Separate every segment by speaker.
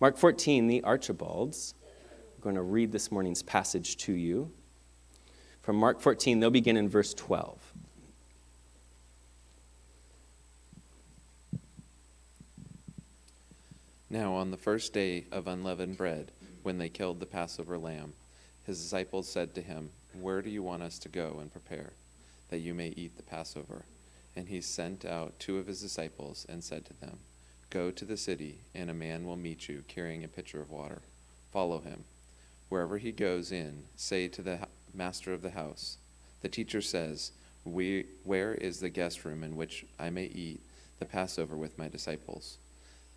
Speaker 1: Mark 14, the Archibalds. I'm going to read this morning's passage to you. From Mark 14, they'll begin in verse 12.
Speaker 2: Now on the first day of Unleavened Bread, when they killed the Passover lamb, his disciples said to him, "Where do you want us to go and prepare, that you may eat the Passover?" And he sent out 2 of his disciples and said to them, "Go to the city, and a man will meet you carrying a pitcher of water. Follow him. Wherever he goes in, say to the master of the house, 'The teacher says, where is the guest room in which I may eat the Passover with my disciples?'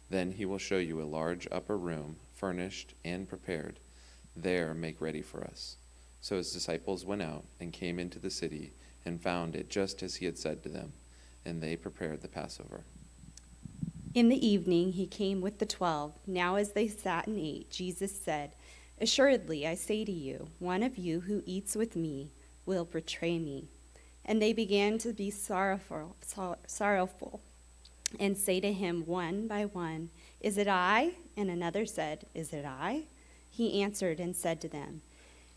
Speaker 2: Then he will show you a large upper room, furnished and prepared. There make ready for us." So his disciples went out and came into the city and found it just as he had said to them, and they prepared the Passover.
Speaker 3: In the evening he came with the 12. Now as they sat and ate, Jesus said, "Assuredly I say to you, one of you who eats with me will betray me." And they began to be sorrowful, and say to him one by one, "Is it I?" And another said, "Is it I?" He answered and said to them,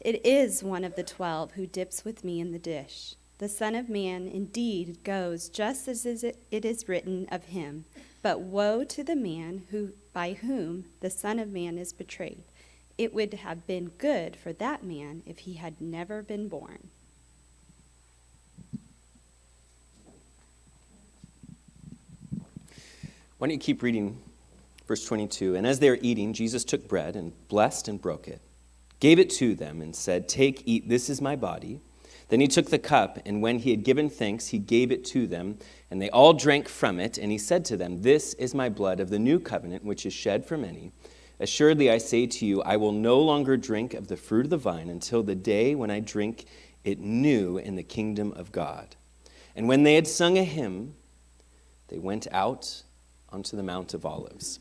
Speaker 3: "It is one of the 12 who dips with me in the dish. The Son of Man indeed goes just as it is written of him, but woe to the man by whom the Son of Man is betrayed. It would have been good for that man if he had never been born."
Speaker 1: Why don't you keep reading verse 22? "And as they were eating, Jesus took bread and blessed and broke it, gave it to them and said, 'Take, eat, this is my body.' Then he took the cup, and when he had given thanks, he gave it to them, and they all drank from it. And he said to them, 'This is my blood of the new covenant, which is shed for many. Assuredly I say to you, I will no longer drink of the fruit of the vine until the day when I drink it new in the kingdom of God.' And when they had sung a hymn, they went out onto the Mount of Olives."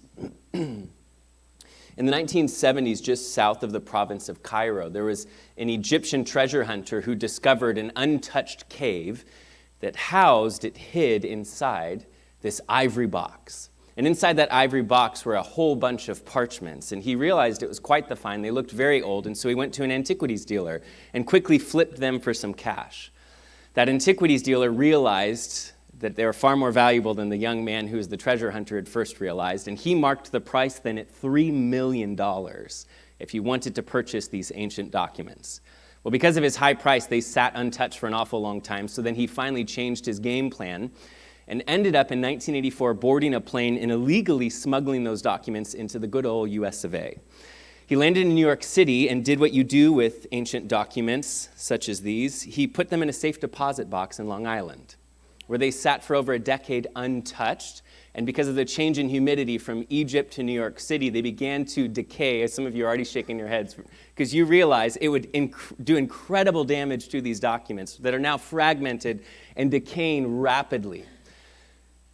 Speaker 1: In the 1970s, just south of the province of Cairo, there was an Egyptian treasure hunter who discovered an untouched cave that hid inside this ivory box. And inside that ivory box were a whole bunch of parchments. And he realized it was quite the find. They looked very old, and so he went to an antiquities dealer and quickly flipped them for some cash. That antiquities dealer realized that they were far more valuable than the young man who was the treasure hunter had first realized, and he marked the price then at $3 million if he wanted to purchase these ancient documents. Well, because of his high price, they sat untouched for an awful long time, so then he finally changed his game plan and ended up in 1984 boarding a plane and illegally smuggling those documents into the good old US of A. He landed in New York City and did what you do with ancient documents such as these. He put them in a safe deposit box in Long Island, where they sat for over a decade untouched. And because of the change in humidity from Egypt to New York City, they began to decay, as some of you are already shaking your heads, because you realize it would do incredible damage to these documents that are now fragmented and decaying rapidly.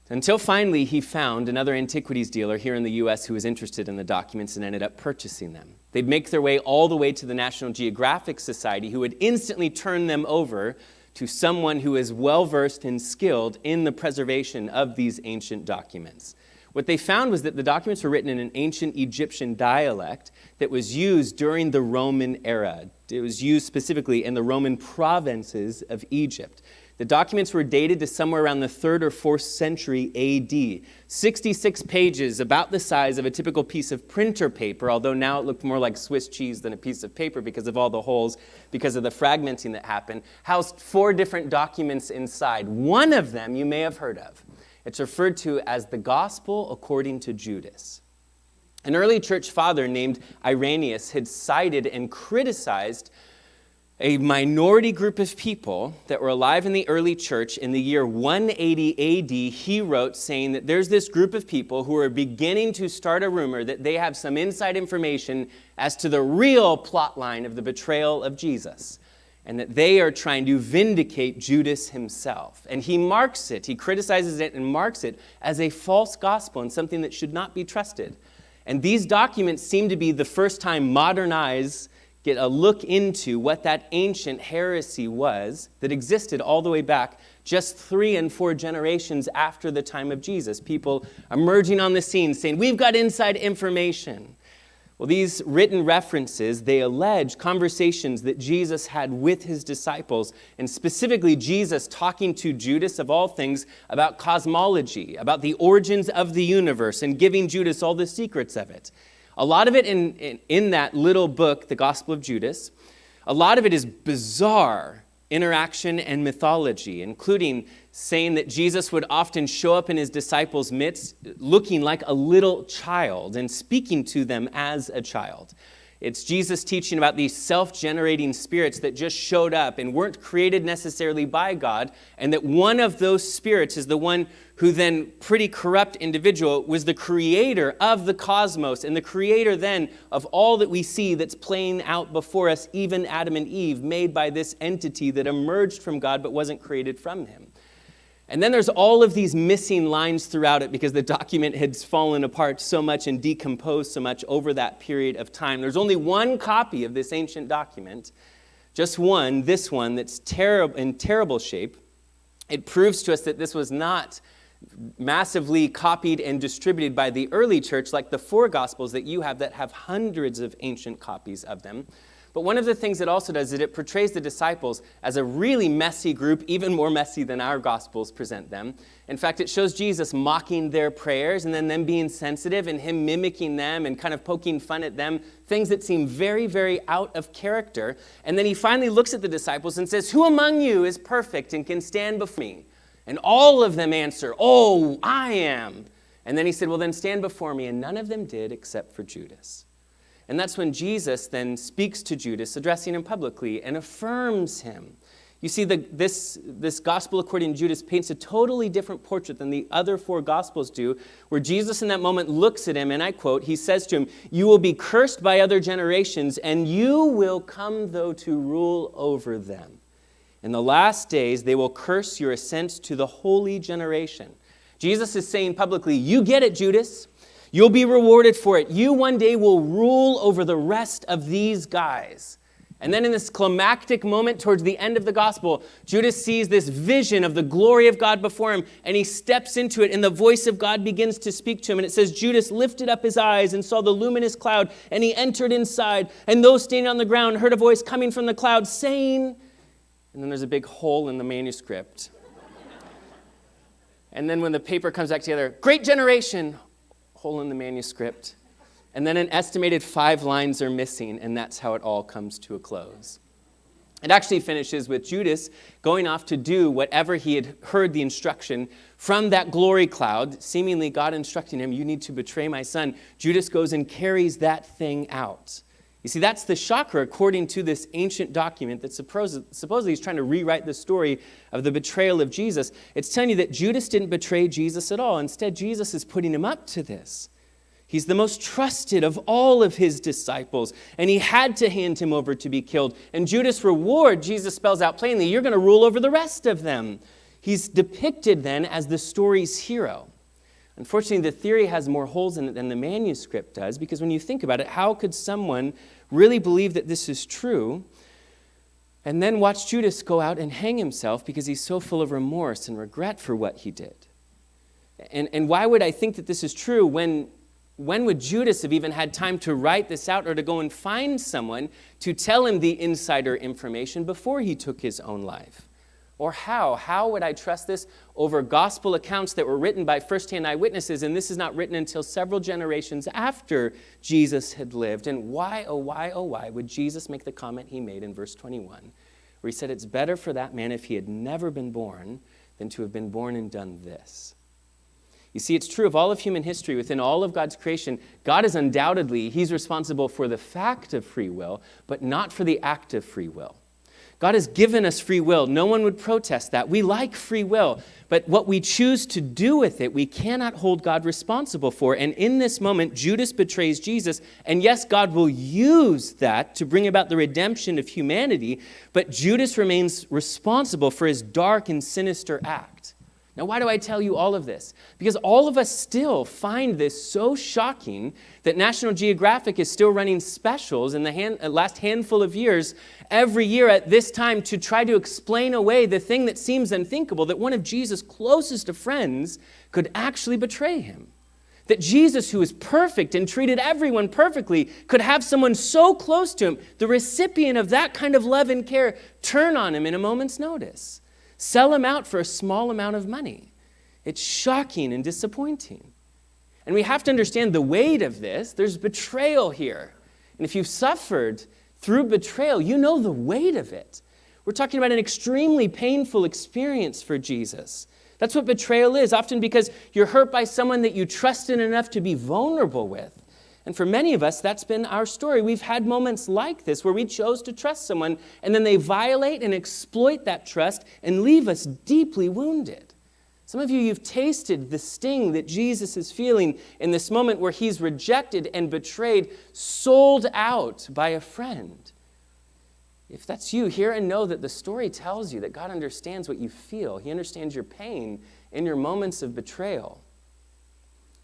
Speaker 1: Until finally he found another antiquities dealer here in the U.S. who was interested in the documents and ended up purchasing them. They'd make their way all the way to the National Geographic Society, who would instantly turn them over to someone who is well-versed and skilled in the preservation of these ancient documents. What they found was that the documents were written in an ancient Egyptian dialect that was used during the Roman era. It was used specifically in the Roman provinces of Egypt. The documents were dated to somewhere around the 3rd or 4th century AD. 66 pages, about the size of a typical piece of printer paper, although now it looked more like Swiss cheese than a piece of paper because of all the holes, because of the fragmenting that happened, housed 4 different documents inside. One of them you may have heard of. It's referred to as the Gospel according to Judas. An early church father named Irenaeus had cited and criticized a minority group of people that were alive in the early church in the year 180 AD. He wrote saying that there's this group of people who are beginning to start a rumor that they have some inside information as to the real plot line of the betrayal of Jesus, and that they are trying to vindicate Judas himself. And he marks it, he criticizes it and marks it as a false gospel and something that should not be trusted. And these documents seem to be the first time modern eyes get a look into what that ancient heresy was that existed all the way back just 3 and 4 generations after the time of Jesus. People emerging on the scene saying, we've got inside information. Well, these written references, they allege conversations that Jesus had with his disciples, and specifically Jesus talking to Judas, of all things, about cosmology, about the origins of the universe, and giving Judas all the secrets of it. A lot of it in that little book, The Gospel of Judas, a lot of it is bizarre interaction and mythology, including saying that Jesus would often show up in his disciples' midst looking like a little child and speaking to them as a child. It's Jesus teaching about these self-generating spirits that just showed up and weren't created necessarily by God, and that one of those spirits is the one who then, pretty corrupt individual, was the creator of the cosmos and the creator then of all that we see that's playing out before us, even Adam and Eve, made by this entity that emerged from God but wasn't created from him. And then there's all of these missing lines throughout it because the document had fallen apart so much and decomposed so much over that period of time. There's only one copy of this ancient document, just one, this one, that's in terrible shape. It proves to us that this was not massively copied and distributed by the early church like the four Gospels that you have that have hundreds of ancient copies of them. But one of the things it also does is it portrays the disciples as a really messy group, even more messy than our Gospels present them. In fact, it shows Jesus mocking their prayers and then them being sensitive and him mimicking them and kind of poking fun at them, things that seem very, very out of character. And then he finally looks at the disciples and says, "Who among you is perfect and can stand before me?" And all of them answer, "Oh, I am." And then he said, "Well, then stand before me." And none of them did except for Judas. And that's when Jesus then speaks to Judas, addressing him publicly, and affirms him. You see, this gospel according to Judas paints a totally different portrait than the other four gospels do, where Jesus in that moment looks at him, and I quote, he says to him, "You will be cursed by other generations, and you will come, though, to rule over them. In the last days, they will curse your ascent to the holy generation." Jesus is saying publicly, you get it, Judas. You'll be rewarded for it. You one day will rule over the rest of these guys. And then in this climactic moment towards the end of the gospel, Judas sees this vision of the glory of God before him, and he steps into it, and the voice of God begins to speak to him. And it says, Judas lifted up his eyes and saw the luminous cloud, and he entered inside. And those standing on the ground heard a voice coming from the cloud saying, and then there's a big hole in the manuscript. And then when the paper comes back together, "Great generation," hole in the manuscript. And then an estimated 5 lines are missing, and that's how it all comes to a close. It actually finishes with Judas going off to do whatever he had heard the instruction from that glory cloud, seemingly God instructing him, "You need to betray my son." Judas goes and carries that thing out. You see, that's the shocker according to this ancient document that supposedly is trying to rewrite the story of the betrayal of Jesus. It's telling you that Judas didn't betray Jesus at all. Instead, Jesus is putting him up to this. He's the most trusted of all of his disciples, and he had to hand him over to be killed. And Judas' reward, Jesus spells out plainly, you're going to rule over the rest of them. He's depicted then as the story's hero. Unfortunately, the theory has more holes in it than the manuscript does, because when you think about it, how could someone really believe that this is true and then watch Judas go out and hang himself because he's so full of remorse and regret for what he did? And why would I think that this is true when would Judas have even had time to write this out or to go and find someone to tell him the insider information before he took his own life? Or how? How would I trust this over gospel accounts that were written by first-hand eyewitnesses, and this is not written until several generations after Jesus had lived? And why, oh why would Jesus make the comment he made in verse 21, where he said, "It's better for that man if he had never been born than to have been born and done this"? You see, it's true of all of human history. Within all of God's creation, God is undoubtedly, he's responsible for the fact of free will, but not for the act of free will. God has given us free will. No one would protest that. We like free will, but what we choose to do with it, we cannot hold God responsible for. And in this moment, Judas betrays Jesus, and yes, God will use that to bring about the redemption of humanity, but Judas remains responsible for his dark and sinister act. Now, why do I tell you all of this? Because all of us still find this so shocking that National Geographic is still running specials in the last handful of years, every year at this time, to try to explain away the thing that seems unthinkable, that one of Jesus' closest of friends could actually betray him. That Jesus, who was perfect and treated everyone perfectly, could have someone so close to him, the recipient of that kind of love and care, turn on him in a moment's notice, sell him out for a small amount of money. It's shocking and disappointing. And we have to understand the weight of this. There's betrayal here. And if you've suffered through betrayal, you know the weight of it. We're talking about an extremely painful experience for Jesus. That's what betrayal is, often because you're hurt by someone that you trusted enough to be vulnerable with. And for many of us, that's been our story. We've had moments like this where we chose to trust someone, and then they violate and exploit that trust and leave us deeply wounded. Some of you, you've tasted the sting that Jesus is feeling in this moment where he's rejected and betrayed, sold out by a friend. If that's you, hear and know that the story tells you that God understands what you feel. He understands your pain in your moments of betrayal.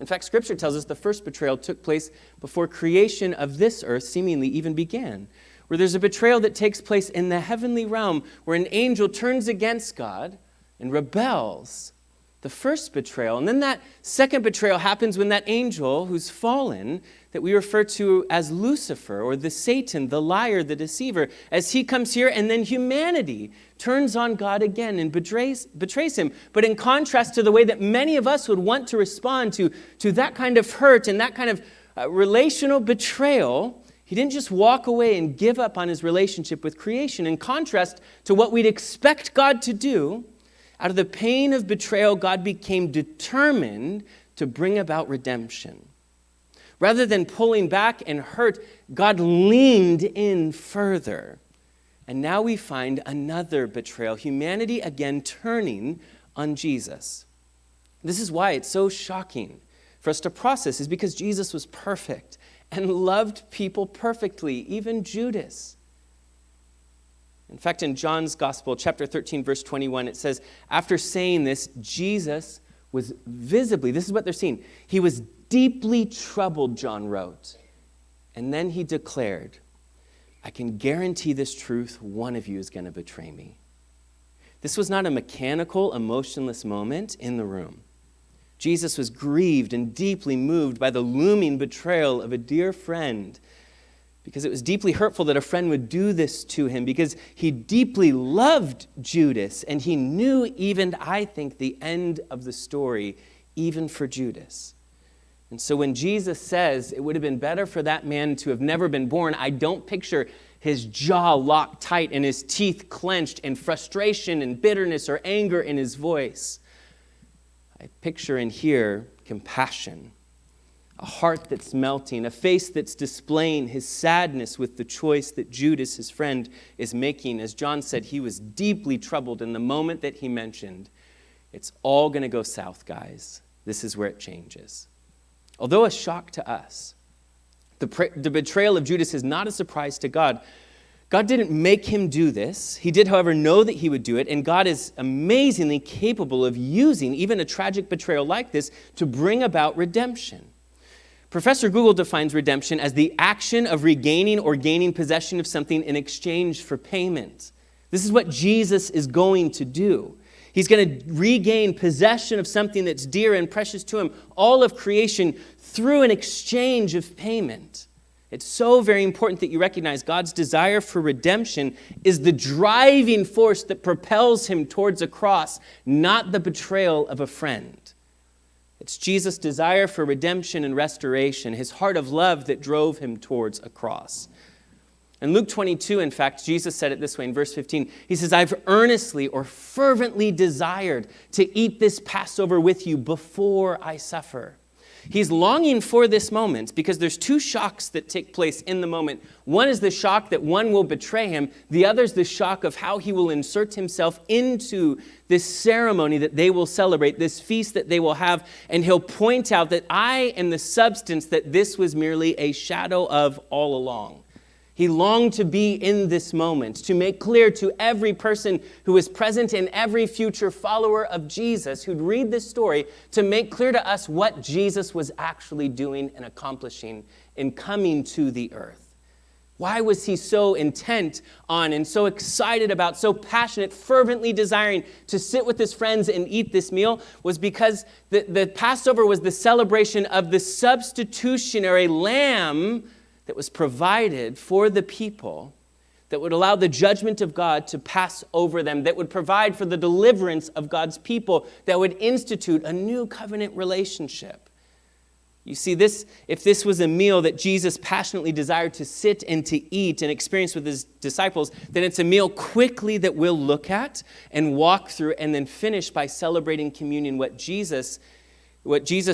Speaker 1: In fact, Scripture tells us the first betrayal took place before creation of this earth seemingly even began, where there's a betrayal that takes place in the heavenly realm, where an angel turns against God and rebels. The first betrayal. And then that second betrayal happens when that angel who's fallen, that we refer to as Lucifer, or the Satan, the liar, the deceiver, as he comes here, and then humanity turns on God again and betrays him. But in contrast to the way that many of us would want to respond to that kind of hurt and that kind of relational betrayal, he didn't just walk away and give up on his relationship with creation. In contrast to what we'd expect God to do, out of the pain of betrayal, God became determined to bring about redemption. Rather than pulling back and hurt, God leaned in further. And now we find another betrayal, humanity again turning on Jesus. This is why it's so shocking for us to process, is because Jesus was perfect and loved people perfectly, even Judas. In fact, in John's Gospel, chapter 13, verse 21, it says, after saying this, Jesus was visibly, this is what they're seeing, he was deeply troubled, John wrote. And then he declared, I can guarantee this truth, one of you is going to betray me. This was not a mechanical, emotionless moment in the room. Jesus was grieved and deeply moved by the looming betrayal of a dear friend, because it was deeply hurtful that a friend would do this to him, because he deeply loved Judas, and he knew even, I think, the end of the story, even for Judas. And so when Jesus says it would have been better for that man to have never been born, I don't picture his jaw locked tight and his teeth clenched and frustration and bitterness or anger in his voice. I picture and hear compassion. A heart that's melting, a face that's displaying his sadness with the choice that Judas, his friend, is making. As John said, he was deeply troubled in the moment that he mentioned, it's all going to go south, guys. This is where it changes. Although a shock to us, the betrayal of Judas is not a surprise to God. God didn't make him do this. He did, however, know that he would do it, and God is amazingly capable of using even a tragic betrayal like this to bring about redemption. Professor Google defines redemption as the action of regaining or gaining possession of something in exchange for payment. This is what Jesus is going to do. He's going to regain possession of something that's dear and precious to him, all of creation, through an exchange of payment. It's so very important that you recognize God's desire for redemption is the driving force that propels him towards a cross, not the betrayal of a friend. It's Jesus' desire for redemption and restoration, his heart of love that drove him towards a cross. In Luke 22, in fact, Jesus said it this way in verse 15. He says, I've earnestly or fervently desired to eat this Passover with you before I suffer. He's longing for this moment because there's two shocks that take place in the moment. One is the shock that one will betray him. The other is the shock of how he will insert himself into this ceremony that they will celebrate, this feast that they will have. And he'll point out that I am the substance that this was merely a shadow of all along. He longed to be in this moment, to make clear to every person who is present and every future follower of Jesus who'd read this story, to make clear to us what Jesus was actually doing and accomplishing in coming to the earth. Why was he so intent on and so excited about, so passionate, fervently desiring to sit with his friends and eat this meal? Was because the Passover was the celebration of the substitutionary lamb that was provided for the people, that would allow the judgment of God to pass over them, that would provide for the deliverance of God's people, that would institute a new covenant relationship. You see, if this was a meal that Jesus passionately desired to sit and to eat and experience with his disciples, then it's a meal quickly that we'll look at and walk through and then finish by celebrating communion. What Jesus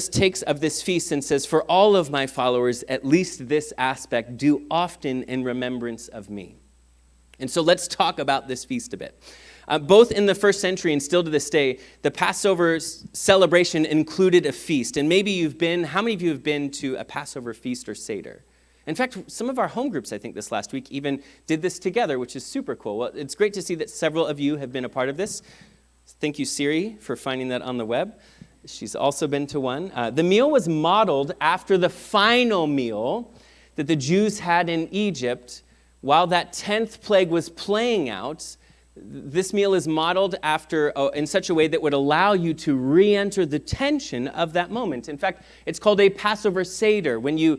Speaker 1: takes of this feast and says, for all of my followers, at least this aspect, do often in remembrance of me. And so let's talk about this feast a bit. Both in the first century and still to this day, the Passover celebration included a feast. And maybe how many of you have been to a Passover feast or Seder? In fact, some of our home groups, I think this last week, even did this together, which is super cool. Well, it's great to see that several of you have been a part of this. Thank you, Siri, for finding that on the web. She's also been to one. The meal was modeled after the final meal that the Jews had in Egypt while that 10th plague was playing out. This meal is modeled after in such a way that would allow you to re-enter the tension of that moment. In fact, it's called a Passover Seder. When you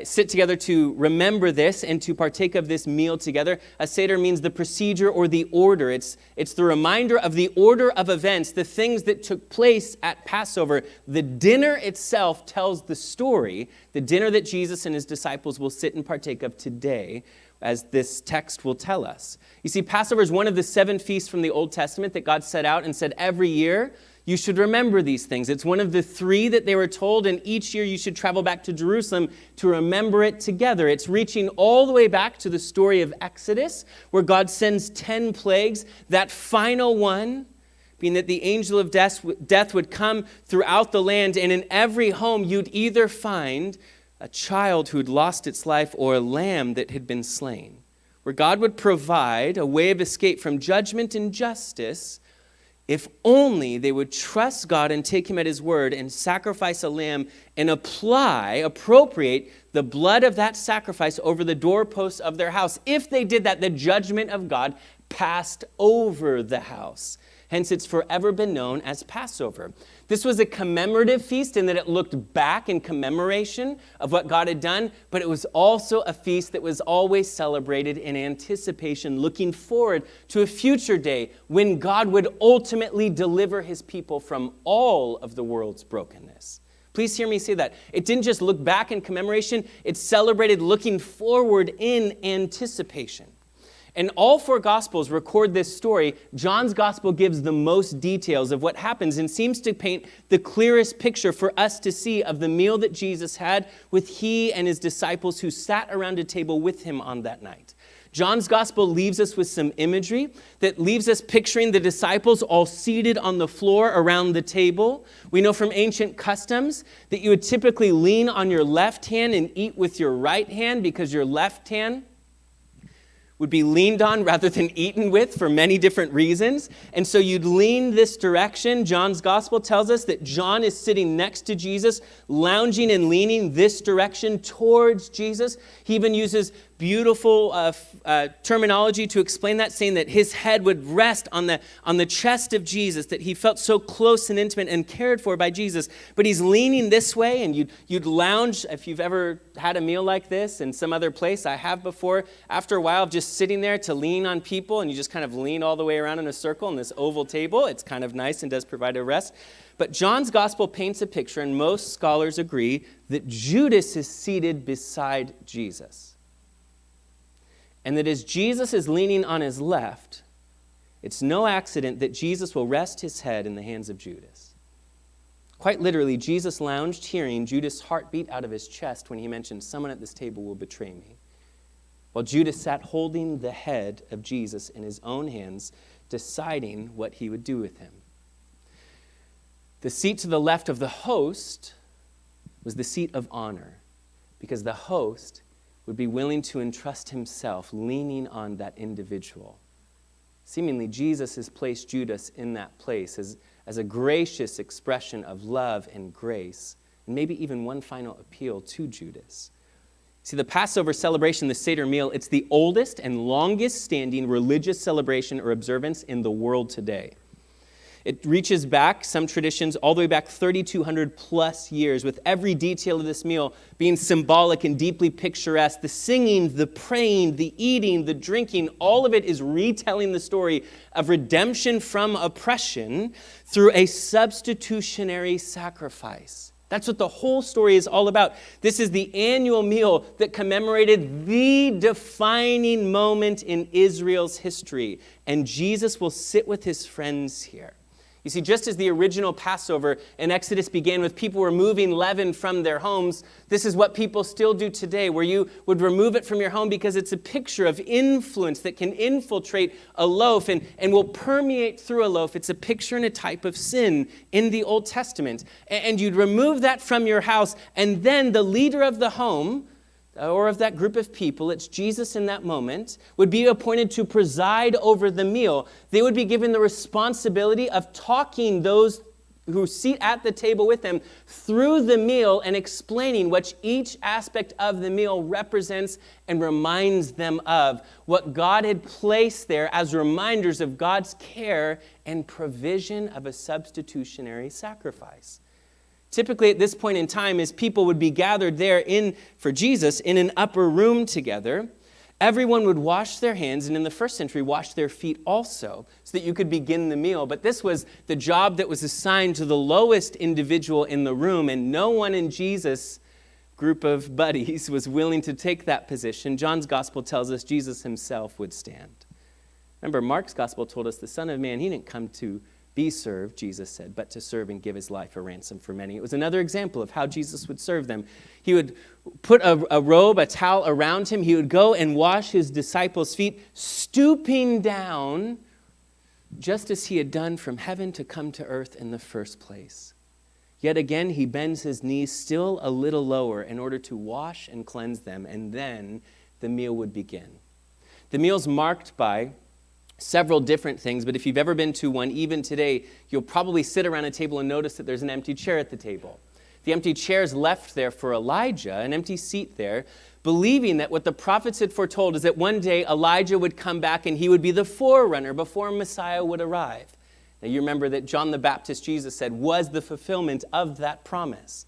Speaker 1: sit together to remember this and to partake of this meal together, a Seder means the procedure or the order. It's the reminder of the order of events, the things that took place at Passover. The dinner itself tells the story, the dinner that Jesus and his disciples will sit and partake of today, as this text will tell us. You see, Passover is one of the 7 feasts from the Old Testament that God set out and said every year you should remember these things. It's one of the 3 that they were told, and each year you should travel back to Jerusalem to remember it together. It's reaching all the way back to the story of Exodus, where God sends 10 plagues, that final one being that the angel of death would come throughout the land, and in every home you'd either find a child who had lost its life or a lamb that had been slain, where God would provide a way of escape from judgment and justice if only they would trust God and take him at his word and sacrifice a lamb and appropriate the blood of that sacrifice over the doorposts of their house. If they did that, the judgment of God passed over the house. Hence, it's forever been known as Passover. This was a commemorative feast in that it looked back in commemoration of what God had done, but it was also a feast that was always celebrated in anticipation, looking forward to a future day when God would ultimately deliver his people from all of the world's brokenness. Please hear me say that. It didn't just look back in commemoration, it celebrated looking forward in anticipation. And all 4 Gospels record this story. John's Gospel gives the most details of what happens and seems to paint the clearest picture for us to see of the meal that Jesus had with he and his disciples who sat around a table with him on that night. John's Gospel leaves us with some imagery that leaves us picturing the disciples all seated on the floor around the table. We know from ancient customs that you would typically lean on your left hand and eat with your right hand because your left hand would be leaned on rather than eaten with for many different reasons. And so you'd lean this direction. John's Gospel tells us that John is sitting next to Jesus, lounging and leaning this direction towards Jesus. He even uses beautiful terminology to explain that, saying that his head would rest on the chest of Jesus, that he felt so close and intimate and cared for by Jesus. But he's leaning this way, and you'd lounge. If you've ever had a meal like this in some other place, I have before, after a while of just sitting there to lean on people, and you just kind of lean all the way around in a circle on this oval table. It's kind of nice and does provide a rest. But John's Gospel paints a picture, and most scholars agree, that Judas is seated beside Jesus. And that as Jesus is leaning on his left, it's no accident that Jesus will rest his head in the hands of Judas. Quite literally, Jesus lounged hearing Judas' heartbeat out of his chest when he mentioned, "Someone at this table will betray me," while Judas sat holding the head of Jesus in his own hands, deciding what he would do with him. The seat to the left of the host was the seat of honor, because the host would be willing to entrust himself, leaning on that individual. Seemingly, Jesus has placed Judas in that place as a gracious expression of love and grace, and maybe even one final appeal to Judas. See, the Passover celebration, the Seder meal, it's the oldest and longest standing religious celebration or observance in the world today. It reaches back, some traditions, all the way back 3,200 plus years, with every detail of this meal being symbolic and deeply picturesque. The singing, the praying, the eating, the drinking, all of it is retelling the story of redemption from oppression through a substitutionary sacrifice. That's what the whole story is all about. This is the annual meal that commemorated the defining moment in Israel's history. And Jesus will sit with his friends here. You see, just as the original Passover in Exodus began with people removing leaven from their homes, this is what people still do today, where you would remove it from your home because it's a picture of influence that can infiltrate a loaf and will permeate through a loaf. It's a picture and a type of sin in the Old Testament. And you'd remove that from your house, and then the leader of the home, or of that group of people, it's Jesus in that moment, would be appointed to preside over the meal. They would be given the responsibility of talking those who sit at the table with them through the meal and explaining what each aspect of the meal represents and reminds them of, what God had placed there as reminders of God's care and provision of a substitutionary sacrifice. Typically at this point in time, as people would be gathered there for Jesus in an upper room together, everyone would wash their hands, and in the first century, wash their feet also, so that you could begin the meal. But this was the job that was assigned to the lowest individual in the room, and no one in Jesus' group of buddies was willing to take that position. John's gospel tells us Jesus himself would stand. Remember, Mark's gospel told us the Son of Man, he didn't come to be served, Jesus said, but to serve and give his life a ransom for many. It was another example of how Jesus would serve them. He would put a robe, a towel around him. He would go and wash his disciples' feet, stooping down, just as he had done from heaven to come to earth in the first place. Yet again, he bends his knees still a little lower in order to wash and cleanse them, and then the meal would begin. The meal's marked by several different things, but if you've ever been to one, even today, you'll probably sit around a table and notice that there's an empty chair at the table. The empty chair is left there for Elijah, an empty seat there, believing that what the prophets had foretold is that one day Elijah would come back and he would be the forerunner before Messiah would arrive. Now you remember that John the Baptist, Jesus said, was the fulfillment of that promise.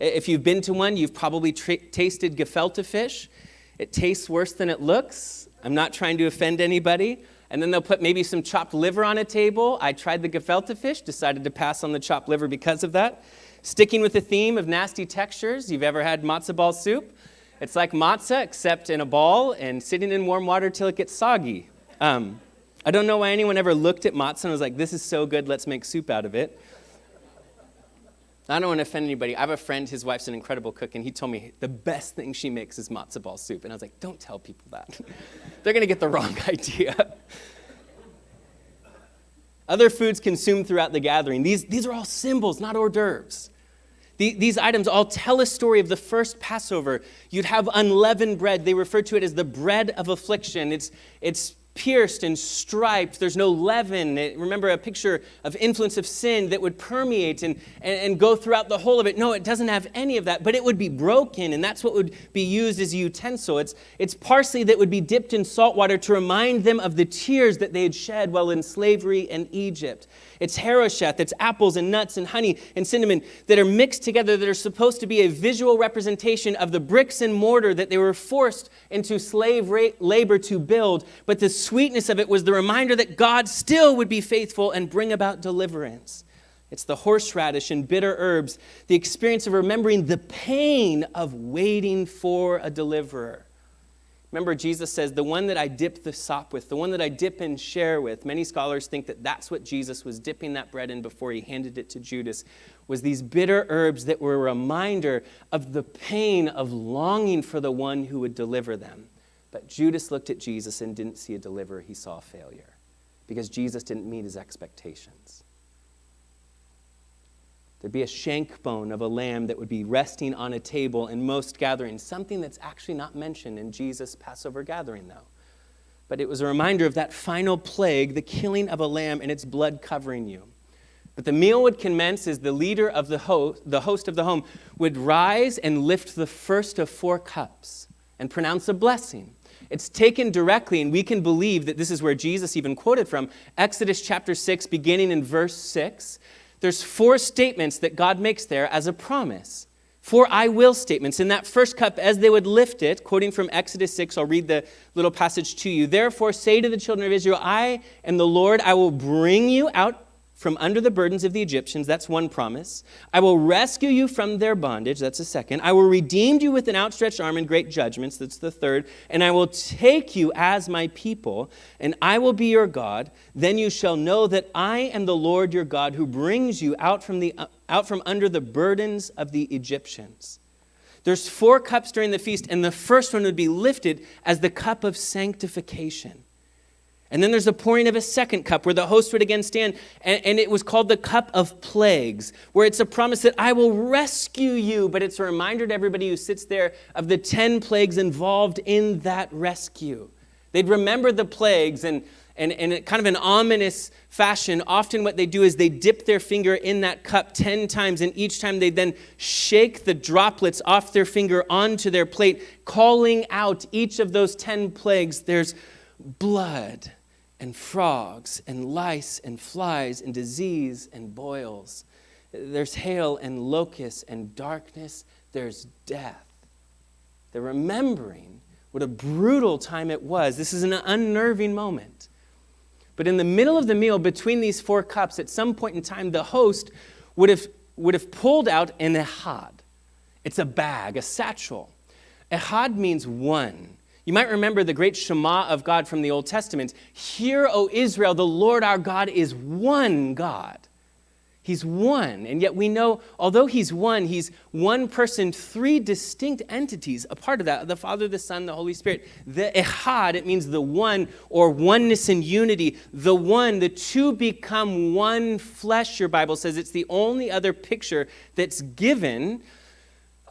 Speaker 1: If you've been to one, you've probably tasted gefilte fish. It tastes worse than it looks. I'm not trying to offend anybody. And then they'll put maybe some chopped liver on a table. I tried the gefilte fish, decided to pass on the chopped liver because of that. Sticking with the theme of nasty textures, you've ever had matzo ball soup? It's like matzah, except in a ball and sitting in warm water till it gets soggy. I don't know why anyone ever looked at matzah and was like, this is so good, let's make soup out of it. I don't want to offend anybody. I have a friend, his wife's an incredible cook, and he told me the best thing she makes is matzo ball soup. And I was like, don't tell people that. They're going to get the wrong idea. Other foods consumed throughout the gathering. These are all symbols, not hors d'oeuvres. These items all tell a story of the first Passover. You'd have unleavened bread. They refer to it as the bread of affliction. It's pierced and striped. There's no leaven. Remember, a picture of influence of sin that would permeate and go throughout the whole of it. No, it doesn't have any of that, but it would be broken, and that's what would be used as a utensil. It's parsley that would be dipped in salt water to remind them of the tears that they had shed while in slavery in Egypt. It's harosheth, it's apples and nuts and honey and cinnamon that are mixed together that are supposed to be a visual representation of the bricks and mortar that they were forced into slave labor to build. But the sweetness of it was the reminder that God still would be faithful and bring about deliverance. It's the horseradish and bitter herbs, the experience of remembering the pain of waiting for a deliverer. Remember, Jesus says, the one that I dip the sop with, the one that I dip and share with. Many scholars think that that's what Jesus was dipping that bread in before he handed it to Judas, was these bitter herbs that were a reminder of the pain of longing for the one who would deliver them. But Judas looked at Jesus and didn't see a deliverer, he saw a failure, because Jesus didn't meet his expectations. There'd be a shank bone of a lamb that would be resting on a table in most gatherings, something that's actually not mentioned in Jesus' Passover gathering, though. But it was a reminder of that final plague, the killing of a lamb and its blood covering you. But the meal would commence as the leader of the host of the home, would rise and lift the first of 4 cups. and pronounce a blessing. It's taken directly, and we can believe that this is where Jesus even quoted from, Exodus chapter 6, beginning in verse 6. There's 4 statements that God makes there as a promise. 4 I will statements. In that first cup, as they would lift it, quoting from Exodus 6, I'll read the little passage to you. Therefore say to the children of Israel, I am the Lord, I will bring you out from under the burdens of the Egyptians. That's one promise. I will rescue you from their bondage. That's a second. I will redeem you with an outstretched arm and great judgments. That's the third. And I will take you as my people, and I will be your God. Then you shall know that I am the Lord your God, who brings you out from under the burdens of the Egyptians. There's 4 cups during the feast, and the first one would be lifted as the cup of sanctification. And then there's a pouring of a second cup where the host would again stand, and it was called the cup of plagues, where it's a promise that I will rescue you, but it's a reminder to everybody who sits there of the 10 plagues involved in that rescue. They'd remember the plagues, and in kind of an ominous fashion, often what they do is they dip their finger in that cup 10 times, and each time they then shake the droplets off their finger onto their plate, calling out each of those 10 plagues. There's blood and frogs and lice and flies and disease and boils. There's hail and locusts and darkness. There's death. They're remembering what a brutal time it was. This is an unnerving moment. But in the middle of the meal, between these 4 cups, at some point in time, the host would have pulled out an ehad. It's a bag, a satchel. Ehad means one. You might remember the great Shema of God from the Old Testament. Hear, O Israel, the Lord our God is one God. He's one. And yet we know, although he's one person, 3 distinct entities. A part of that, the Father, the Son, the Holy Spirit. The Ehad, it means the one, or oneness and unity. The one, the 2 become one flesh, your Bible says. It's the only other picture that's given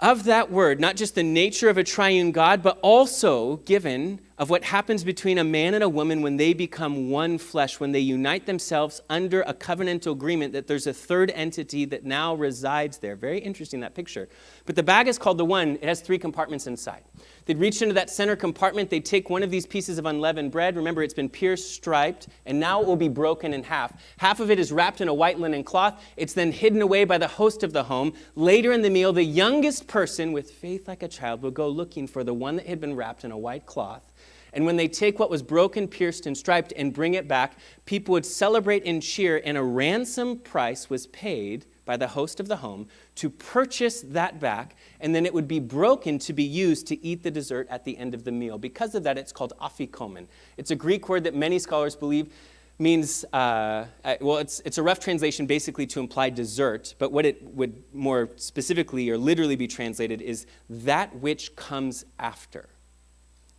Speaker 1: of that word, not just the nature of a triune God, but also given of what happens between a man and a woman when they become one flesh, when they unite themselves under a covenantal agreement, that there's a third entity that now resides there. Very interesting, that picture. But the bag is called the one. It has 3 compartments inside. They'd reach into that center compartment. They'd take one of these pieces of unleavened bread. Remember, it's been pierced, striped, and now it will be broken in half. Half of it is wrapped in a white linen cloth. It's then hidden away by the host of the home. Later in the meal, the youngest person with faith like a child will go looking for the one that had been wrapped in a white cloth. And when they take what was broken, pierced, and striped and bring it back, people would celebrate and cheer, and a ransom price was paid by the host of the home to purchase that back, and then it would be broken to be used to eat the dessert at the end of the meal. Because of that, it's called afikomen. It's a Greek word that many scholars believe means, it's a rough translation basically to imply dessert, but what it would more specifically or literally be translated is that which comes after.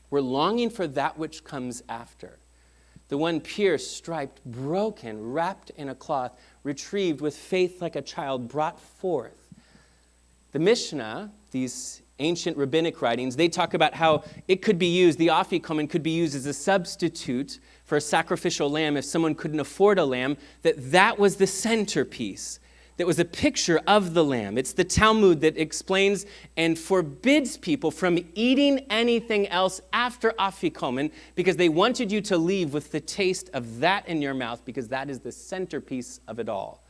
Speaker 1: We're longing for that which comes after. The one pierced, striped, broken, wrapped in a cloth, retrieved with faith like a child, brought forth. The Mishnah, these ancient rabbinic writings, they talk about how it could be used, the afikomen could be used as a substitute for a sacrificial lamb if someone couldn't afford a lamb, that was the centerpiece. That was a picture of the lamb. It's the Talmud that explains and forbids people from eating anything else after afikomen because they wanted you to leave with the taste of that in your mouth because that is the centerpiece of it all.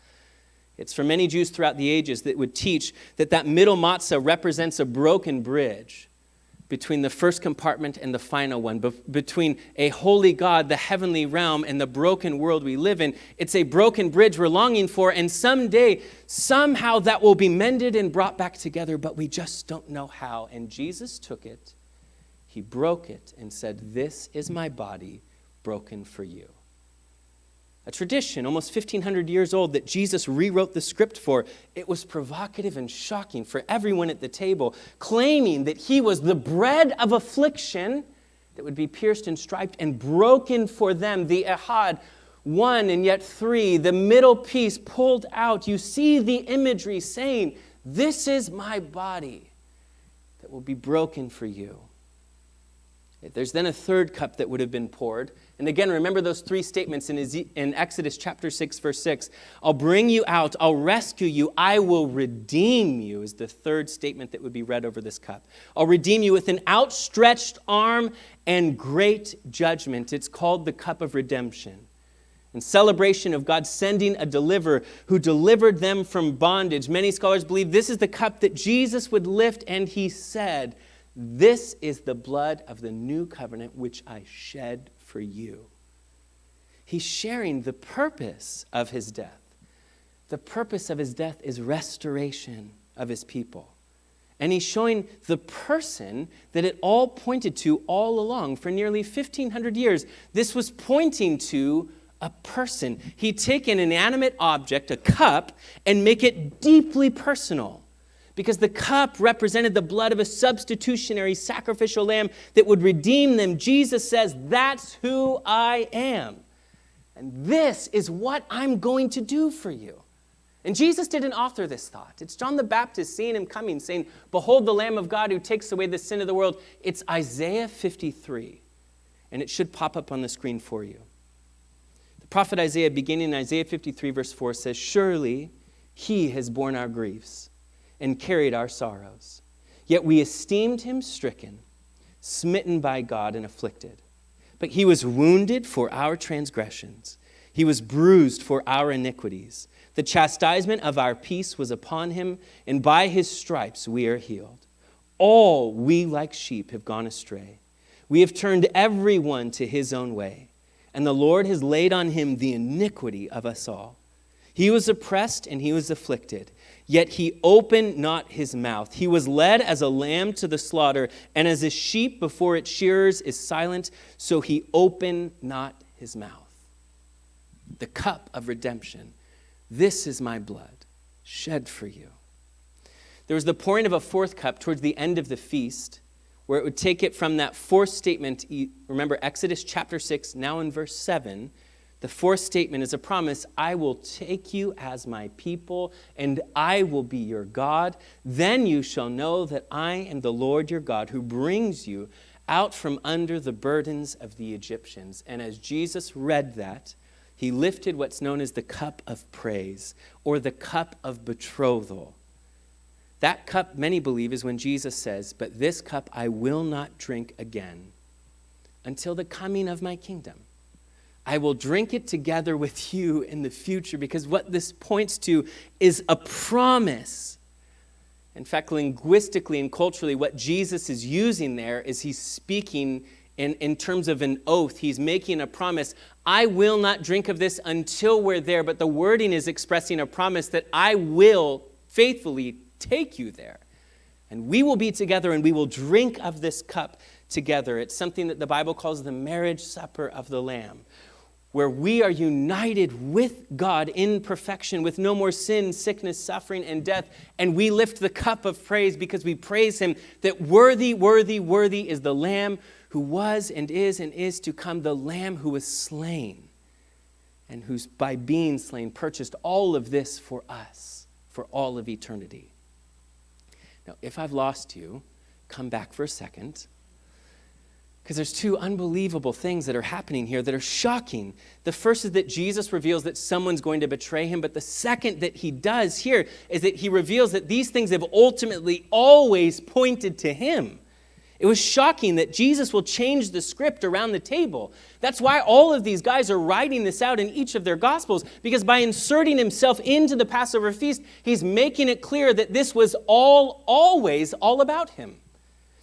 Speaker 1: It's for many Jews throughout the ages that would teach that middle matzah represents a broken bridge between the first compartment and the final one, between a holy God, the heavenly realm, and the broken world we live in. It's a broken bridge we're longing for, and someday, somehow that will be mended and brought back together, but we just don't know how. And Jesus took it, he broke it, and said, "This is my body broken for you." A tradition almost 1,500 years old that Jesus rewrote the script for. It was provocative and shocking for everyone at the table, claiming that he was the bread of affliction that would be pierced and striped and broken for them. The ehad, 1 and yet 3, the middle piece pulled out. You see the imagery saying, "This is my body that will be broken for you." There's then a third cup that would have been poured. And again, remember those three statements in Exodus chapter 6, verse 6. I'll bring you out, I'll rescue you, I will redeem you, is the third statement that would be read over this cup. I'll redeem you with an outstretched arm and great judgment. It's called the cup of redemption. In celebration of God sending a deliverer who delivered them from bondage. Many scholars believe this is the cup that Jesus would lift, and he said, "This is the blood of the new covenant which I shed for you." He's sharing the purpose of his death. The purpose of his death is restoration of his people. And he's showing the person that it all pointed to all along for nearly 1,500 years. This was pointing to a person. He'd take an inanimate object, a cup, and make it deeply personal. Because the cup represented the blood of a substitutionary sacrificial lamb that would redeem them. Jesus says, that's who I am. And this is what I'm going to do for you. And Jesus didn't author this thought. It's John the Baptist seeing him coming, saying, behold the Lamb of God who takes away the sin of the world. It's Isaiah 53. And it should pop up on the screen for you. The prophet Isaiah, beginning in Isaiah 53, verse 4, says, surely he has borne our griefs and carried our sorrows. Yet we esteemed him stricken, smitten by God, and afflicted. But he was wounded for our transgressions. He was bruised for our iniquities. The chastisement of our peace was upon him, and by his stripes we are healed. All we like sheep have gone astray. We have turned everyone to his own way, and the Lord has laid on him the iniquity of us all. He was oppressed and he was afflicted, yet he opened not his mouth. He was led as a lamb to the slaughter, and as a sheep before its shearers is silent, so he opened not his mouth. The cup of redemption. This is my blood, shed for you. There was the pouring of a fourth cup towards the end of the feast, where it would take it from that fourth statement. Remember, Exodus chapter 6, now in verse 7, the fourth statement is a promise. I will take you as my people, and I will be your God. Then you shall know that I am the Lord your God, who brings you out from under the burdens of the Egyptians. And as Jesus read that, he lifted what's known as the cup of praise, or the cup of betrothal. That cup, many believe, is when Jesus says, but this cup I will not drink again until the coming of my kingdom. I will drink it together with you in the future, because what this points to is a promise. In fact, linguistically and culturally, what Jesus is using there is he's speaking in terms of an oath. He's making a promise. I will not drink of this until we're there, but the wording is expressing a promise that I will faithfully take you there. And we will be together and we will drink of this cup together. It's something that the Bible calls the marriage supper of the Lamb, where we are united with God in perfection, with no more sin, sickness, suffering, and death. And we lift the cup of praise because we praise him that worthy, worthy, worthy is the Lamb who was and is to come, the Lamb who was slain, and who's by being slain purchased all of this for us, for all of eternity. Now, if I've lost you, come back for a second, because there's two unbelievable things that are happening here that are shocking. The first is that Jesus reveals that someone's going to betray him, but the second that he does here is that he reveals that these things have ultimately always pointed to him. It was shocking that Jesus will change the script around the table. That's why all of these guys are writing this out in each of their Gospels, because by inserting himself into the Passover feast, he's making it clear that this was always all about him.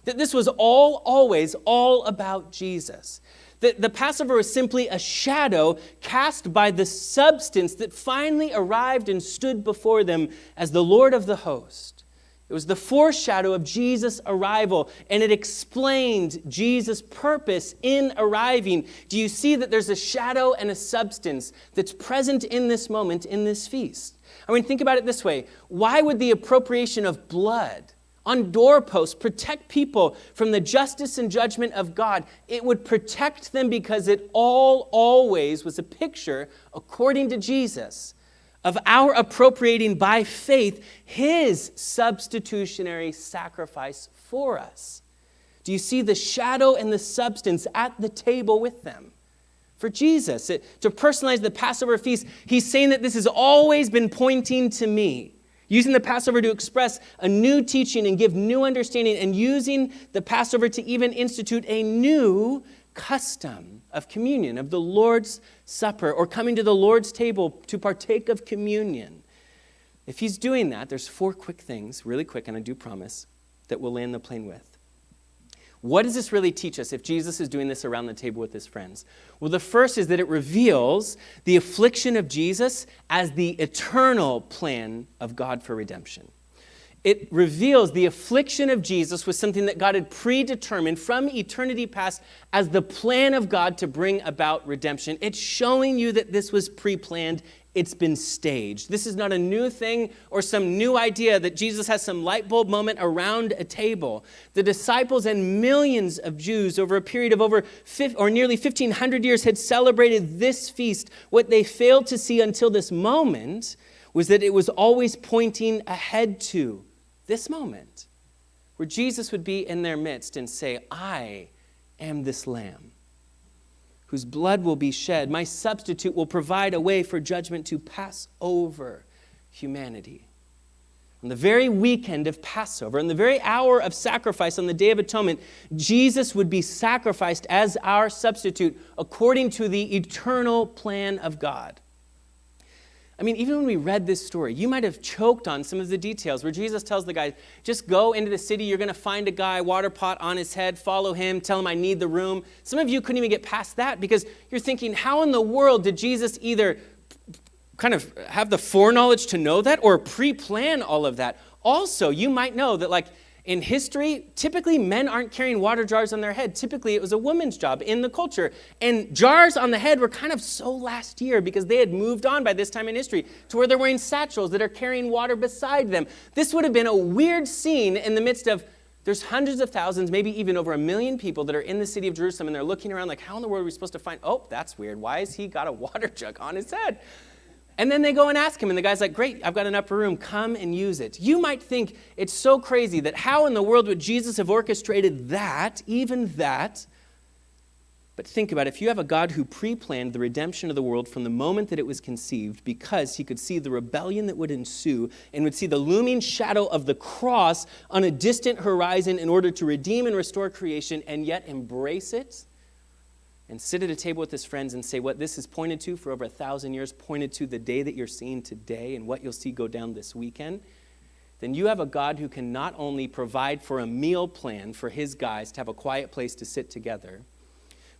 Speaker 1: That this was always all about Jesus. That the Passover was simply a shadow cast by the substance that finally arrived and stood before them as the Lord of the host. It was the foreshadow of Jesus' arrival, and it explained Jesus' purpose in arriving. Do you see that there's a shadow and a substance that's present in this moment, in this feast? I mean, think about it this way. Why would the appropriation of blood on doorposts protect people from the justice and judgment of God? It would protect them because it always was a picture, according to Jesus, of our appropriating by faith his substitutionary sacrifice for us. Do you see the shadow and the substance at the table with them? For Jesus, to personalize the Passover feast, he's saying that this has always been pointing to me. Using the Passover to express a new teaching and give new understanding, and using the Passover to even institute a new custom of communion, of the Lord's Supper, or coming to the Lord's table to partake of communion. If he's doing that, there's 4 quick things, really quick, and I do promise, that we'll land the plane with. What does this really teach us if Jesus is doing this around the table with his friends? Well, the first is that it reveals the affliction of Jesus as the eternal plan of God for redemption. It reveals the affliction of Jesus was something that God had predetermined from eternity past as the plan of God to bring about redemption. It's showing you that this was pre-planned. It's been staged. This is not a new thing or some new idea that Jesus has some light bulb moment around a table. The disciples and millions of Jews over a period of nearly 1,500 years had celebrated this feast. What they failed to see until this moment was that it was always pointing ahead to this moment where Jesus would be in their midst and say, I am this lamb whose blood will be shed. My substitute will provide a way for judgment to pass over humanity. On the very weekend of Passover, on the very hour of sacrifice on the Day of Atonement, Jesus would be sacrificed as our substitute according to the eternal plan of God. I mean, even when we read this story, you might have choked on some of the details where Jesus tells the guy, just go into the city, you're going to find a guy, water pot on his head, follow him, tell him I need the room. Some of you couldn't even get past that because you're thinking, how in the world did Jesus either kind of have the foreknowledge to know that or pre-plan all of that? Also, you might know that in history, typically men aren't carrying water jars on their head. Typically, it was a woman's job in the culture. And jars on the head were kind of so last year because they had moved on by this time in history to where they're wearing satchels that are carrying water beside them. This would have been a weird scene in the midst of, there's hundreds of thousands, maybe even over 1 million people that are in the city of Jerusalem, and they're looking around like, how in the world are we supposed to find, oh, that's weird. Why has he got a water jug on his head? And then they go and ask him, and the guy's like, great, I've got an upper room, come and use it. You might think it's so crazy that how in the world would Jesus have orchestrated that, even that? But think about it, if you have a God who pre-planned the redemption of the world from the moment that it was conceived because he could see the rebellion that would ensue and would see the looming shadow of the cross on a distant horizon in order to redeem and restore creation and yet embrace it, and sit at a table with his friends and say what this is pointed to for over 1,000 years, pointed to the day that you're seeing today and what you'll see go down this weekend, then you have a God who can not only provide for a meal plan for his guys to have a quiet place to sit together,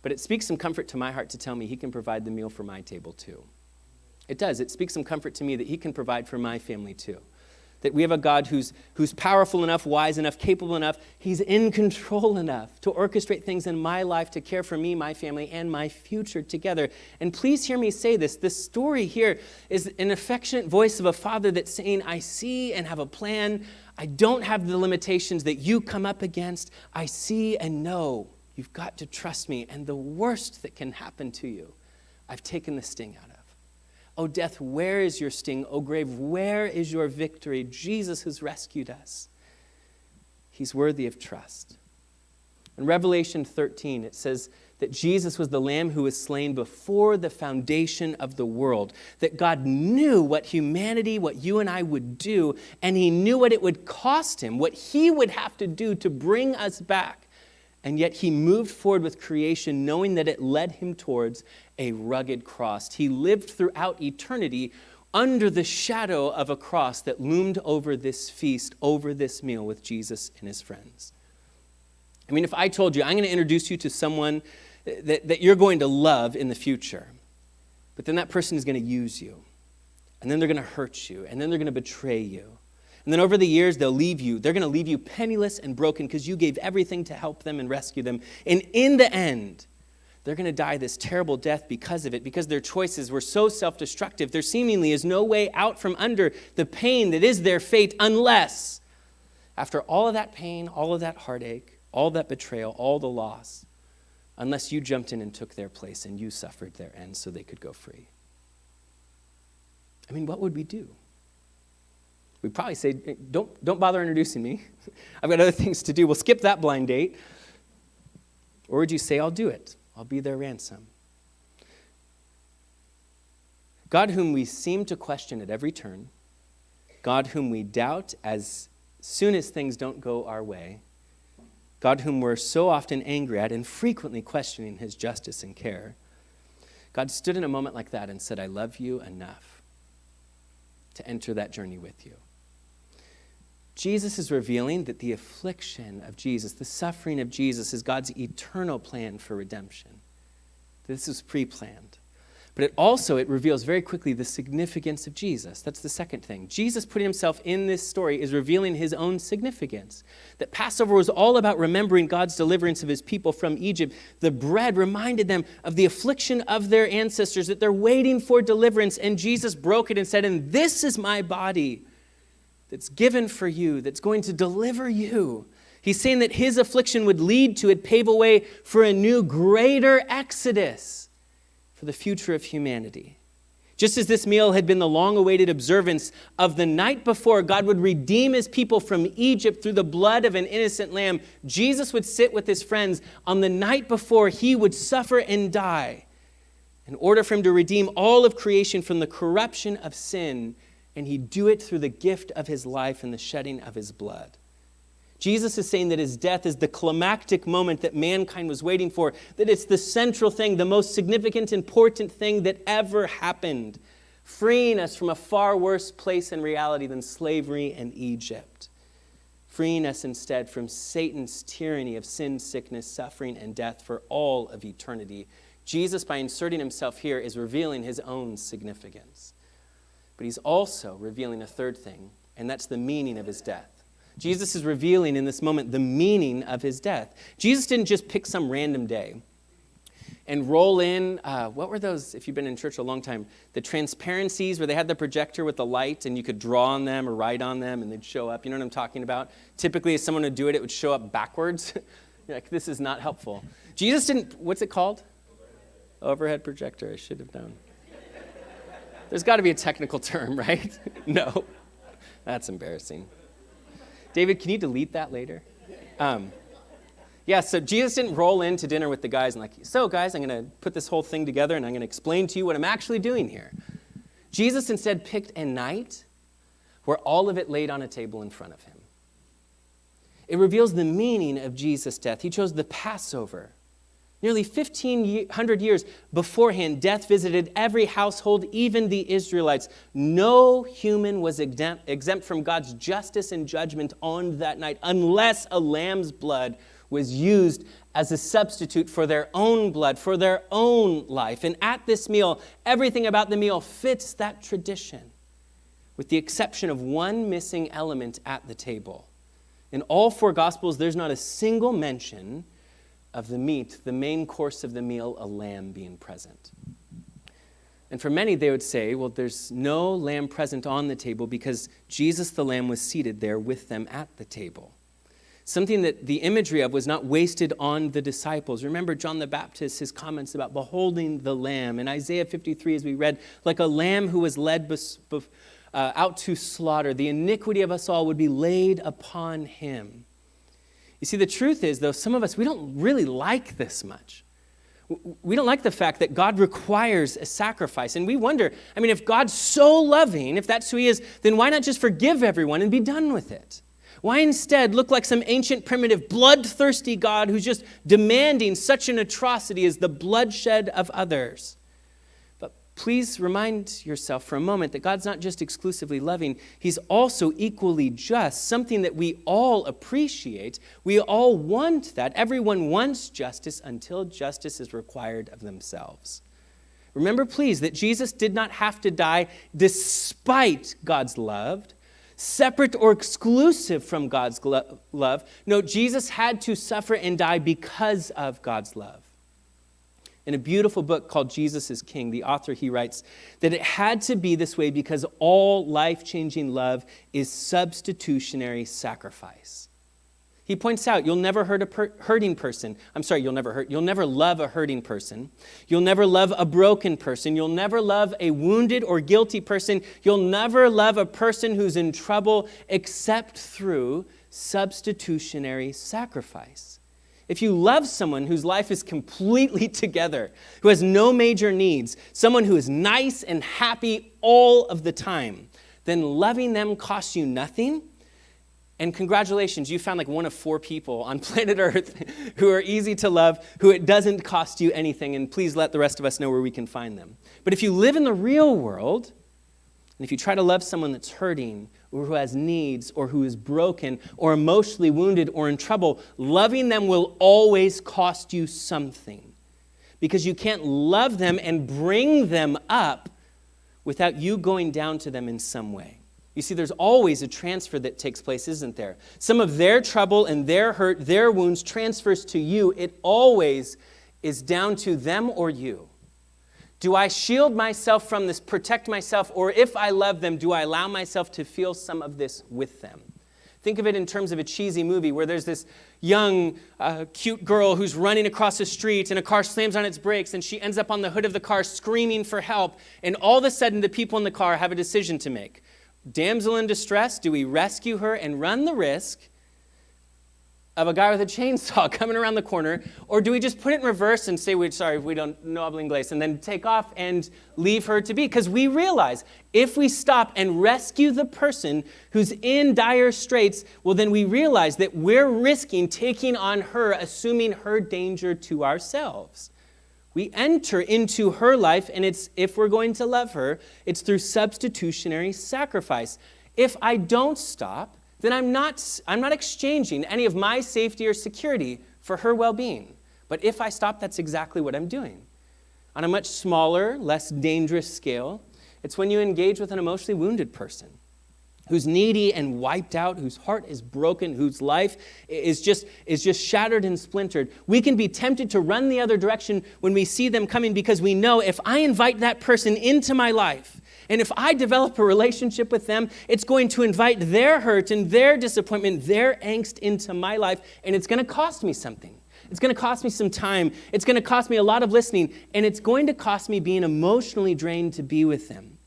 Speaker 1: but it speaks some comfort to my heart to tell me he can provide the meal for my table too. It does. It speaks some comfort to me that he can provide for my family too. That we have a God who's powerful enough, wise enough, capable enough, he's in control enough to orchestrate things in my life to care for me, my family, and my future together. And please hear me say this. This story here is an affectionate voice of a father that's saying, I see and have a plan. I don't have the limitations that you come up against. I see and know you've got to trust me. And the worst that can happen to you, I've taken the sting out of. O death, where is your sting? O grave, where is your victory? Jesus has rescued us. He's worthy of trust. In Revelation 13, it says that Jesus was the Lamb who was slain before the foundation of the world, that God knew what humanity, what you and I would do, and he knew what it would cost him, what he would have to do to bring us back. And yet he moved forward with creation knowing that it led him towards a rugged cross. He lived throughout eternity under the shadow of a cross that loomed over this feast, over this meal with Jesus and his friends. I mean, if I told you, I'm going to introduce you to someone that you're going to love in the future, but then that person is going to use you, and then they're going to hurt you, and then they're going to betray you. And then over the years, they'll leave you. They're going to leave you penniless and broken because you gave everything to help them and rescue them. And in the end, they're going to die this terrible death because of it, because their choices were so self-destructive. There seemingly is no way out from under the pain that is their fate unless, after all of that pain, all of that heartache, all that betrayal, all the loss, unless you jumped in and took their place and you suffered their end so they could go free. I mean, what would we do? We'd probably say, don't bother introducing me. I've got other things to do. We'll skip that blind date. Or would you say, I'll do it. I'll be their ransom. God whom we seem to question at every turn, God whom we doubt as soon as things don't go our way, God whom we're so often angry at and frequently questioning his justice and care, God stood in a moment like that and said, I love you enough to enter that journey with you. Jesus is revealing that the affliction of Jesus, the suffering of Jesus, is God's eternal plan for redemption. This is pre-planned. But it reveals very quickly the significance of Jesus. That's the second thing. Jesus putting himself in this story is revealing his own significance. That Passover was all about remembering God's deliverance of his people from Egypt. The bread reminded them of the affliction of their ancestors, that they're waiting for deliverance. And Jesus broke it and said, and this is my body that's given for you, that's going to deliver you. He's saying that his affliction would lead to it, pave a way for a new, greater exodus for the future of humanity. Just as this meal had been the long-awaited observance of the night before God would redeem his people from Egypt through the blood of an innocent lamb, Jesus would sit with his friends on the night before he would suffer and die in order for him to redeem all of creation from the corruption of sin, and he'd do it through the gift of his life and the shedding of his blood. Jesus is saying that his death is the climactic moment that mankind was waiting for, that it's the central thing, the most significant, important thing that ever happened, freeing us from a far worse place in reality than slavery and Egypt, freeing us instead from Satan's tyranny of sin, sickness, suffering, and death for all of eternity. Jesus, by inserting himself here, is revealing his own significance. But he's also revealing a third thing, and that's the meaning of his death. Jesus is revealing in this moment the meaning of his death. Jesus didn't just pick some random day and roll in, what were those, if you've been in church a long time, the transparencies where they had the projector with the light and you could draw on them or write on them and they'd show up. You know what I'm talking about? Typically, if someone would do it, it would show up backwards. You're like, this is not helpful. Jesus didn't, what's it called? Overhead projector, I should have known. There's got to be a technical term, right? No. That's embarrassing. David, can you delete that later? So Jesus didn't roll into dinner with the guys and so guys, I'm going to put this whole thing together and I'm going to explain to you what I'm actually doing here. Jesus instead picked a night where all of it laid on a table in front of him. It reveals the meaning of Jesus' death. He chose the Passover. Nearly 1,500 years beforehand, death visited every household, even the Israelites. No human was exempt from God's justice and judgment on that night unless a lamb's blood was used as a substitute for their own blood, for their own life. And at this meal, everything about the meal fits that tradition, with the exception of one missing element at the table. In all four Gospels, there's not a single mention of the meat, the main course of the meal, a lamb being present. And for many, they would say, well, there's no lamb present on the table because Jesus the lamb was seated there with them at the table. Something that the imagery of was not wasted on the disciples. Remember John the Baptist, his comments about beholding the lamb. In Isaiah 53, as we read, like a lamb who was led out to slaughter, the iniquity of us all would be laid upon him. You see, the truth is, though, some of us, we don't really like this much. We don't like the fact that God requires a sacrifice. And we wonder, if God's so loving, if that's who he is, then why not just forgive everyone and be done with it? Why instead look like some ancient, primitive, bloodthirsty God who's just demanding such an atrocity as the bloodshed of others? But please remind yourself for a moment that God's not just exclusively loving, he's also equally just, something that we all appreciate. We all want that. Everyone wants justice until justice is required of themselves. Remember, please, that Jesus did not have to die despite God's love, separate or exclusive from God's love. No, Jesus had to suffer and die because of God's love. In a beautiful book called Jesus is King, the author, he writes that it had to be this way because all life-changing love is substitutionary sacrifice. He points out, you'll never hurt a hurting person. You'll never love a hurting person. You'll never love a broken person. You'll never love a wounded or guilty person. You'll never love a person who's in trouble except through substitutionary sacrifice. If you love someone whose life is completely together, who has no major needs, someone who is nice and happy all of the time, then loving them costs you nothing. And congratulations, you found like one of 4 people on planet Earth who are easy to love, who it doesn't cost you anything, and please let the rest of us know where we can find them. But if you live in the real world, and if you try to love someone that's hurting, or who has needs, or who is broken, or emotionally wounded, or in trouble, loving them will always cost you something. Because you can't love them and bring them up without you going down to them in some way. You see, there's always a transfer that takes place, isn't there? Some of their trouble and their hurt, their wounds transfers to you. It always is down to them or you. Do I shield myself from this, protect myself, or if I love them, do I allow myself to feel some of this with them? Think of it in terms of a cheesy movie where there's this young, cute girl who's running across the street and a car slams on its brakes and she ends up on the hood of the car screaming for help. And all of a sudden, the people in the car have a decision to make. Damsel in distress, do we rescue her and run the risk of a guy with a chainsaw coming around the corner, or do we just put it in reverse and say, sorry, we don't know habla inglés, and then take off and leave her to be? Because we realize if we stop and rescue the person who's in dire straits, well, then we realize that we're risking taking on her, assuming her danger to ourselves. We enter into her life, and it's, if we're going to love her, it's through substitutionary sacrifice. If I don't stop, then I'm not exchanging any of my safety or security for her well-being. But if I stop, that's exactly what I'm doing. On a much smaller, less dangerous scale, it's when you engage with an emotionally wounded person who's needy and wiped out, whose heart is broken, whose life is just shattered and splintered. We can be tempted to run the other direction when we see them coming because we know if I invite that person into my life, and if I develop a relationship with them, it's going to invite their hurt and their disappointment, their angst into my life, and it's going to cost me something. It's going to cost me some time. It's going to cost me a lot of listening, and it's going to cost me being emotionally drained to be with them.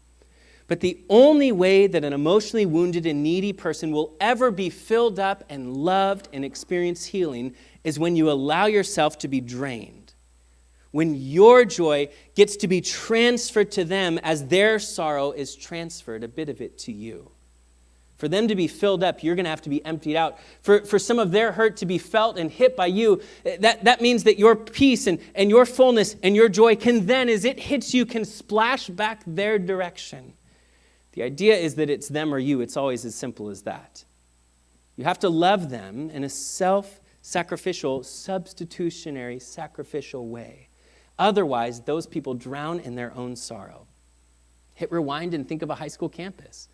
Speaker 1: But the only way that an emotionally wounded and needy person will ever be filled up and loved and experience healing is when you allow yourself to be drained. When your joy gets to be transferred to them as their sorrow is transferred, a bit of it to you. For them to be filled up, you're going to have to be emptied out. For some of their hurt to be felt and hit by you, that means that your peace and your fullness and your joy can then, as it hits you, can splash back their direction. The idea is that it's them or you. It's always as simple as that. You have to love them in a self-sacrificial, substitutionary, sacrificial way. Otherwise, those people drown in their own sorrow. Hit rewind and think of a high school campus.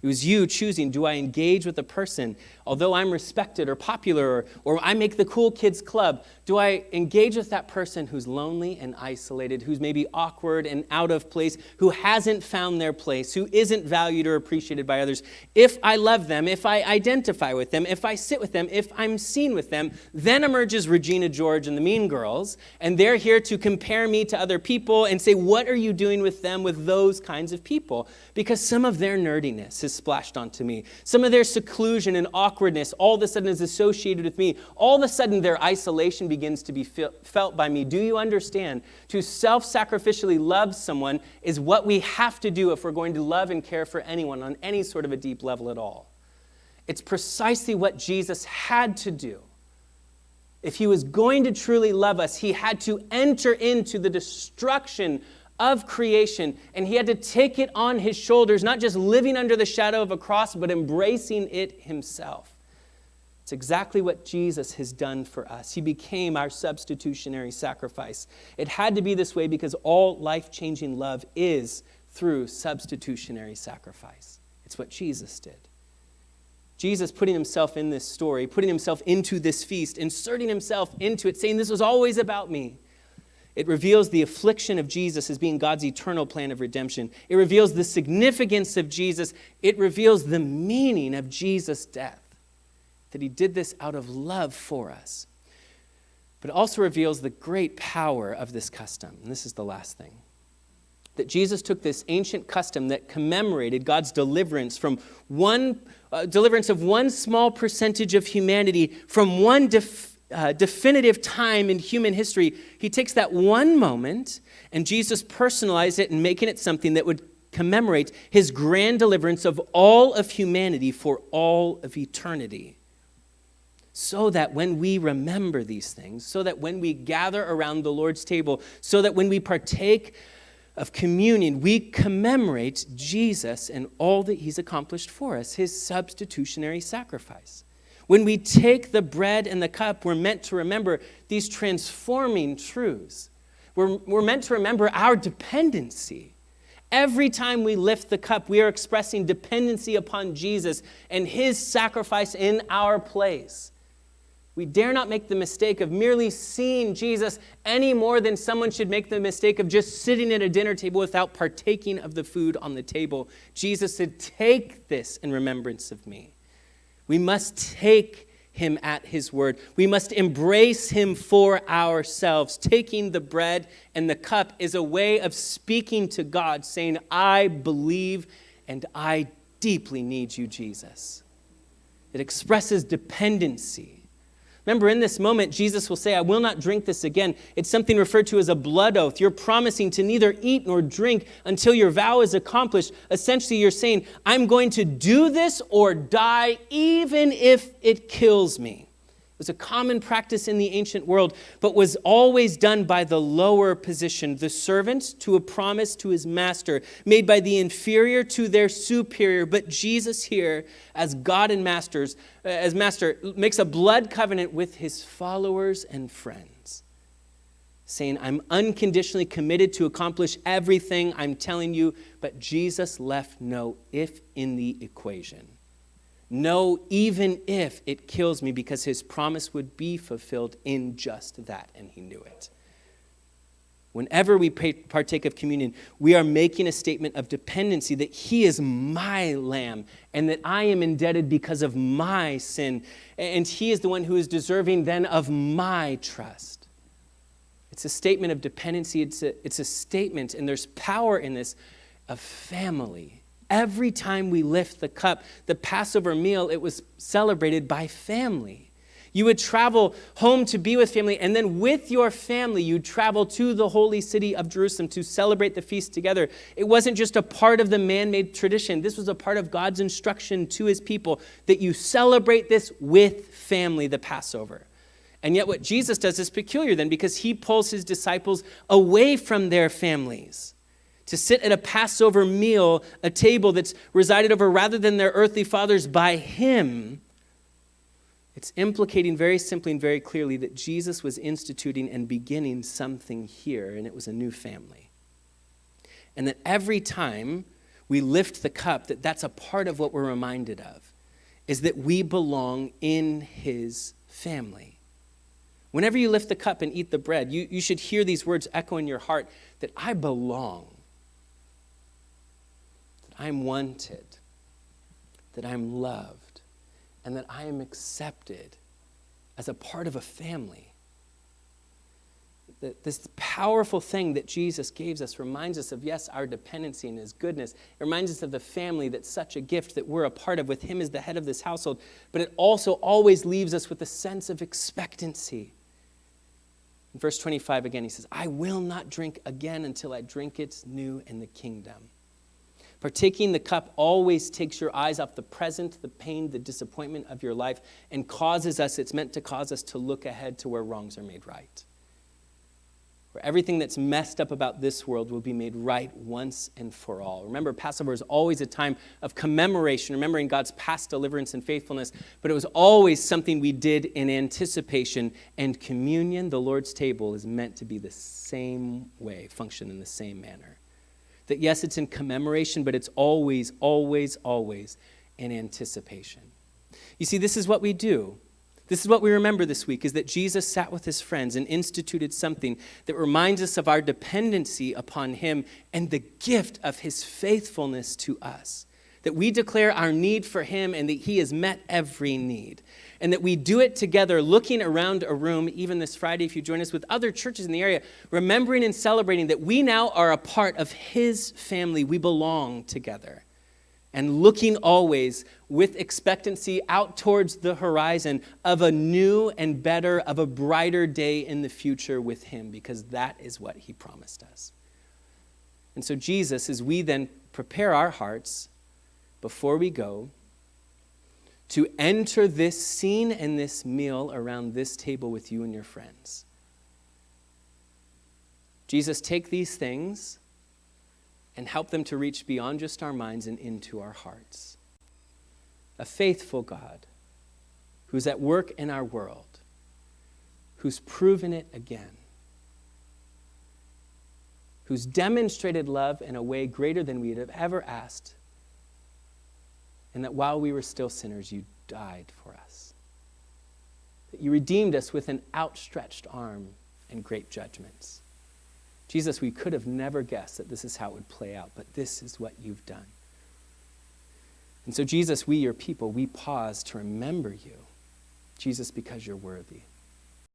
Speaker 1: It was you choosing, do I engage with a person, although I'm respected or popular, or I make the cool kids club, do I engage with that person who's lonely and isolated, who's maybe awkward and out of place, who hasn't found their place, who isn't valued or appreciated by others? If I love them, if I identify with them, if I sit with them, if I'm seen with them, then emerges Regina George and the Mean Girls, and they're here to compare me to other people and say, what are you doing with them, with those kinds of people? Because some of their nerdiness is splashed onto me. Some of their seclusion and awkwardness all of a sudden is associated with me. All of a sudden their isolation begins to be felt by me. Do you understand? To self-sacrificially love someone is what we have to do if we're going to love and care for anyone on any sort of a deep level at all. It's precisely what Jesus had to do. If he was going to truly love us, he had to enter into the destruction of creation, and he had to take it on his shoulders, not just living under the shadow of a cross, but embracing it himself. It's exactly what Jesus has done for us. He became our substitutionary sacrifice. It had to be this way because all life-changing love is through substitutionary sacrifice. It's what Jesus did. Jesus putting himself in this story, putting himself into this feast, inserting himself into it, saying this was always about me. It reveals the affliction of Jesus as being God's eternal plan of redemption. It reveals the significance of Jesus. It reveals the meaning of Jesus' death, that he did this out of love for us. But it also reveals the great power of this custom. And this is the last thing. That Jesus took this ancient custom that commemorated God's deliverance from deliverance of one small percentage of humanity from one definitive time in human history, he takes that one moment and Jesus personalized it and making it something that would commemorate his grand deliverance of all of humanity for all of eternity. So that when we remember these things, so that when we gather around the Lord's table, so that when we partake of communion, we commemorate Jesus and all that he's accomplished for us, his substitutionary sacrifice. When we take the bread and the cup, we're meant to remember these transforming truths. We're meant to remember our dependency. Every time we lift the cup, we are expressing dependency upon Jesus and his sacrifice in our place. We dare not make the mistake of merely seeing Jesus any more than someone should make the mistake of just sitting at a dinner table without partaking of the food on the table. Jesus said, "Take this in remembrance of me." We must take him at his word. We must embrace him for ourselves. Taking the bread and the cup is a way of speaking to God, saying, "I believe and I deeply need you, Jesus." It expresses dependency. Remember, in this moment, Jesus will say, "I will not drink this again." It's something referred to as a blood oath. You're promising to neither eat nor drink until your vow is accomplished. Essentially, you're saying, "I'm going to do this or die, even if it kills me." It was a common practice in the ancient world, but was always done by the lower position, the servant to a promise to his master, made by the inferior to their superior. But Jesus here, as God and master, makes a blood covenant with his followers and friends, saying, "I'm unconditionally committed to accomplish everything I'm telling you." But Jesus left no if in the equation. No, even if it kills me, because his promise would be fulfilled in just that, and he knew it. Whenever we partake of communion, we are making a statement of dependency that he is my lamb and that I am indebted because of my sin, and he is the one who is deserving then of my trust. It's a statement of dependency. It's a statement, and there's power in this, of family. Every time we lift the cup, the Passover meal, it was celebrated by family. You would travel home to be with family, and then with your family, you'd travel to the holy city of Jerusalem to celebrate the feast together. It wasn't just a part of the man-made tradition. This was a part of God's instruction to his people, that you celebrate this with family, the Passover. And yet what Jesus does is peculiar then, because he pulls his disciples away from their families to sit at a Passover meal, a table that's resided over rather than their earthly fathers by him. It's implicating very simply and very clearly that Jesus was instituting and beginning something here, and it was a new family. And that every time we lift the cup, that's a part of what we're reminded of, is that we belong in his family. Whenever you lift the cup and eat the bread, you should hear these words echo in your heart, that I belong. I'm wanted, that I'm loved, and that I am accepted as a part of a family. That this powerful thing that Jesus gives us reminds us of, yes, our dependency and his goodness. It reminds us of the family that's such a gift that we're a part of with him as the head of this household. But it also always leaves us with a sense of expectancy. In verse 25 again, he says, "I will not drink again until I drink it new in the kingdom." Partaking the cup always takes your eyes off the present, the pain, the disappointment of your life, and it's meant to cause us to look ahead to where wrongs are made right. Where everything that's messed up about this world will be made right once and for all. Remember, Passover is always a time of commemoration, remembering God's past deliverance and faithfulness, but it was always something we did in anticipation, and communion, the Lord's table, is meant to be the same way, function in the same manner. That yes, it's in commemoration, but it's always, always, always in anticipation. You see, this is what we do. This is what we remember this week, is that Jesus sat with his friends and instituted something that reminds us of our dependency upon him and the gift of his faithfulness to us. That we declare our need for him and that he has met every need. And that we do it together, looking around a room, even this Friday, if you join us with other churches in the area, remembering and celebrating that we now are a part of his family. We belong together. and looking always with expectancy out towards the horizon of a new and better, of a brighter day in the future with him, because that is what he promised us. And so Jesus, as we then prepare our hearts before we go to enter this scene and this meal around this table with you and your friends, Jesus, take these things and help them to reach beyond just our minds and into our hearts. A faithful God who's at work in our world, who's proven it again, who's demonstrated love in a way greater than we'd have ever asked, and that while we were still sinners, you died for us. That you redeemed us with an outstretched arm and great judgments. Jesus, we could have never guessed that this is how it would play out, but this is what you've done. And so, Jesus, we, your people, we pause to remember you, Jesus, because you're worthy.